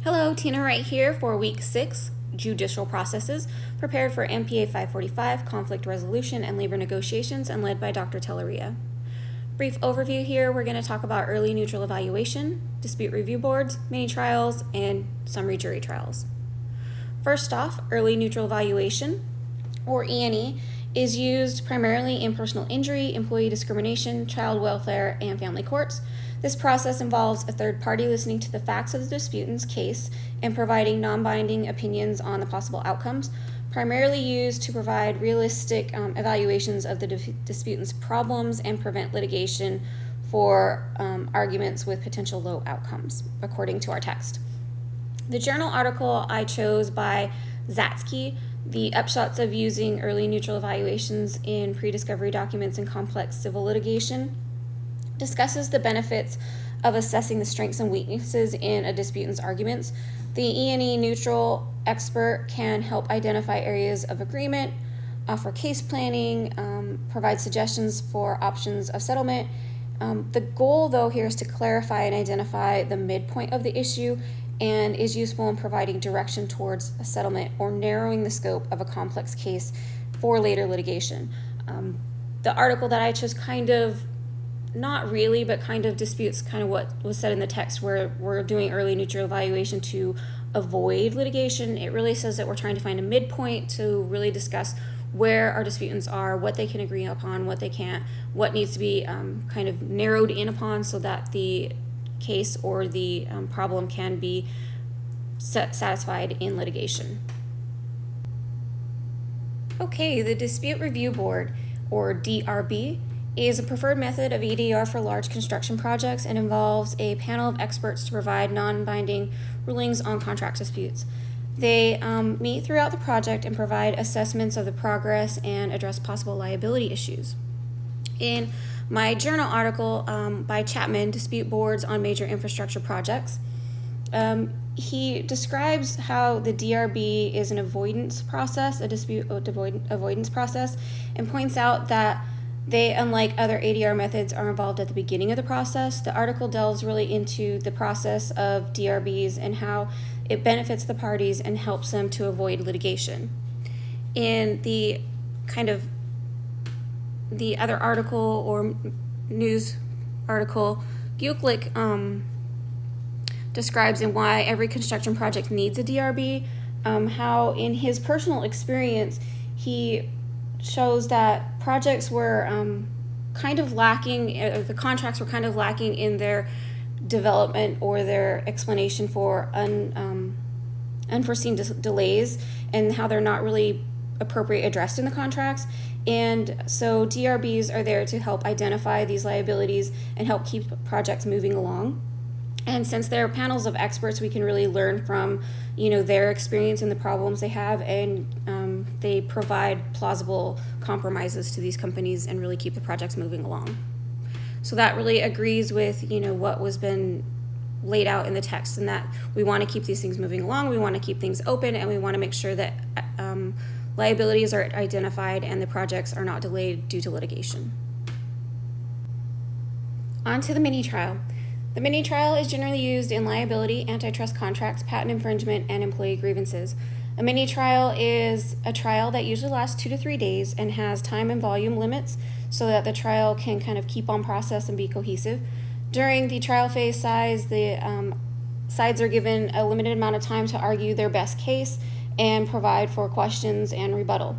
Hello, Tina Wright here for Week 6, Judicial Processes, prepared for MPA 545, Conflict Resolution and Labor Negotiations, and led by Dr. Telleria. Brief overview here, we're going to talk about early neutral evaluation, dispute review boards, mini trials, and summary jury trials. First off, early neutral evaluation, or E&E, is used primarily in personal injury, employee discrimination, child welfare, and family courts. This process involves a third party listening to the facts of the disputant's case and providing non-binding opinions on the possible outcomes, primarily used to provide realistic evaluations of the disputant's problems and prevent litigation for arguments with potential low outcomes, according to our text. The journal article I chose by Zatsky, The Upshots of Using Early Neutral Evaluations in Pre-Discovery Documents in Complex Civil Litigation, discusses the benefits of assessing the strengths and weaknesses in a disputant's arguments. The E&E neutral expert can help identify areas of agreement, offer case planning, provide suggestions for options of settlement. The goal, though, here is to clarify and identify the midpoint of the issue and is useful in providing direction towards a settlement or narrowing the scope of a complex case for later litigation. The article that I chose kind of not really, but kind of disputes kind of what was said in the text where we're doing early neutral evaluation to avoid litigation. It really says that we're trying to find a midpoint to really discuss where our disputants are, what they can agree upon, what they can't, what needs to be kind of narrowed in upon so that the case or the problem can be satisfied in litigation. Okay, the Dispute Review Board, or DRB, is a preferred method of EDR for large construction projects and involves a panel of experts to provide non-binding rulings on contract disputes. They meet throughout the project and provide assessments of the progress and address possible liability issues. In my journal article by Chapman, Dispute Boards on Major Infrastructure Projects, he describes how the DRB is an avoidance process, a dispute avoidance process, and points out that they, unlike other ADR methods, are involved at the beginning of the process. The article delves really into the process of DRBs and how it benefits the parties and helps them to avoid litigation. In the kind of the other article or news article, Guklik describes in why every construction project needs a DRB, how in his personal experience he shows that projects were kind of lacking, the contracts were kind of lacking in their development or their explanation for unforeseen delays and how they're not really appropriately addressed in the contracts. And so DRBs are there to help identify these liabilities and help keep projects moving along. And since they're panels of experts, we can really learn from, their experience and the problems they have, and they provide plausible compromises to these companies and really keep the projects moving along. So that really agrees with, what was been laid out in the text, and that we want to keep these things moving along, we want to keep things open, and we want to make sure that liabilities are identified and the projects are not delayed due to litigation. On to the mini trial. The mini trial is generally used in liability, antitrust contracts, patent infringement, and employee grievances. A mini trial is a trial that usually lasts 2 to 3 days and has time and volume limits so that the trial can kind of keep on process and be cohesive. During the trial phase the sides are given a limited amount of time to argue their best case and provide for questions and rebuttal.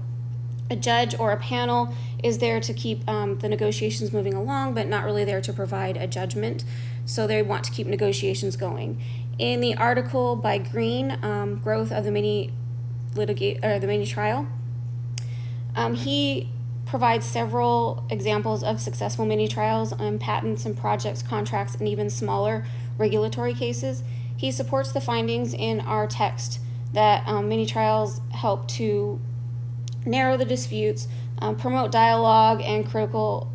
A judge or a panel is there to keep the negotiations moving along, but not really there to provide a judgment. So they want to keep negotiations going. In the article by Green, Growth of the Mini Trial, he provides several examples of successful mini trials on patents and projects, contracts, and even smaller regulatory cases. He supports the findings in our text that mini trials help to narrow the disputes, promote dialogue and critical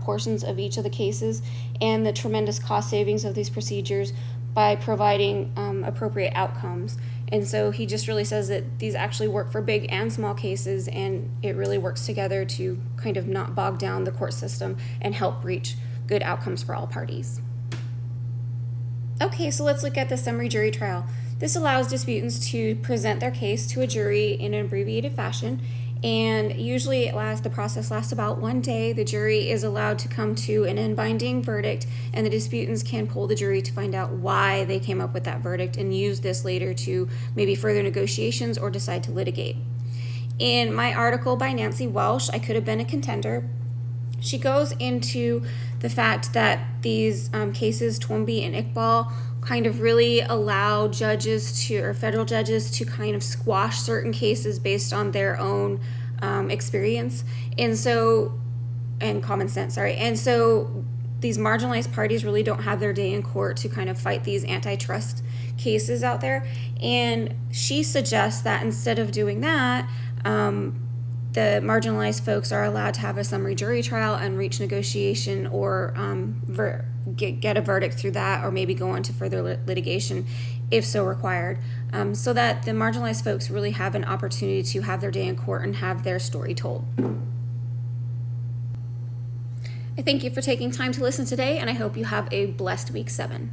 portions of each of the cases, and the tremendous cost savings of these procedures by providing appropriate outcomes. And so he just really says that these actually work for big and small cases, and it really works together to kind of not bog down the court system and help reach good outcomes for all parties. Okay, so let's look at the summary jury trial. This allows disputants to present their case to a jury in an abbreviated fashion, and usually the process lasts about 1 day. The jury is allowed to come to an unbinding verdict, and the disputants can poll the jury to find out why they came up with that verdict and use this later to maybe further negotiations or decide to litigate. In my article by Nancy Welsh, I Could Have Been a Contender, she goes into the fact that these cases, Twombly and Iqbal, kind of really allow federal judges to kind of squash certain cases based on their own experience and common sense. And so these marginalized parties really don't have their day in court to kind of fight these antitrust cases out there. And she suggests that instead of doing that, the marginalized folks are allowed to have a summary jury trial and reach negotiation or get a verdict through that, or maybe go on to further litigation if so required, so that the marginalized folks really have an opportunity to have their day in court and have their story told. I thank you for taking time to listen today, and I hope you have a blessed week 7.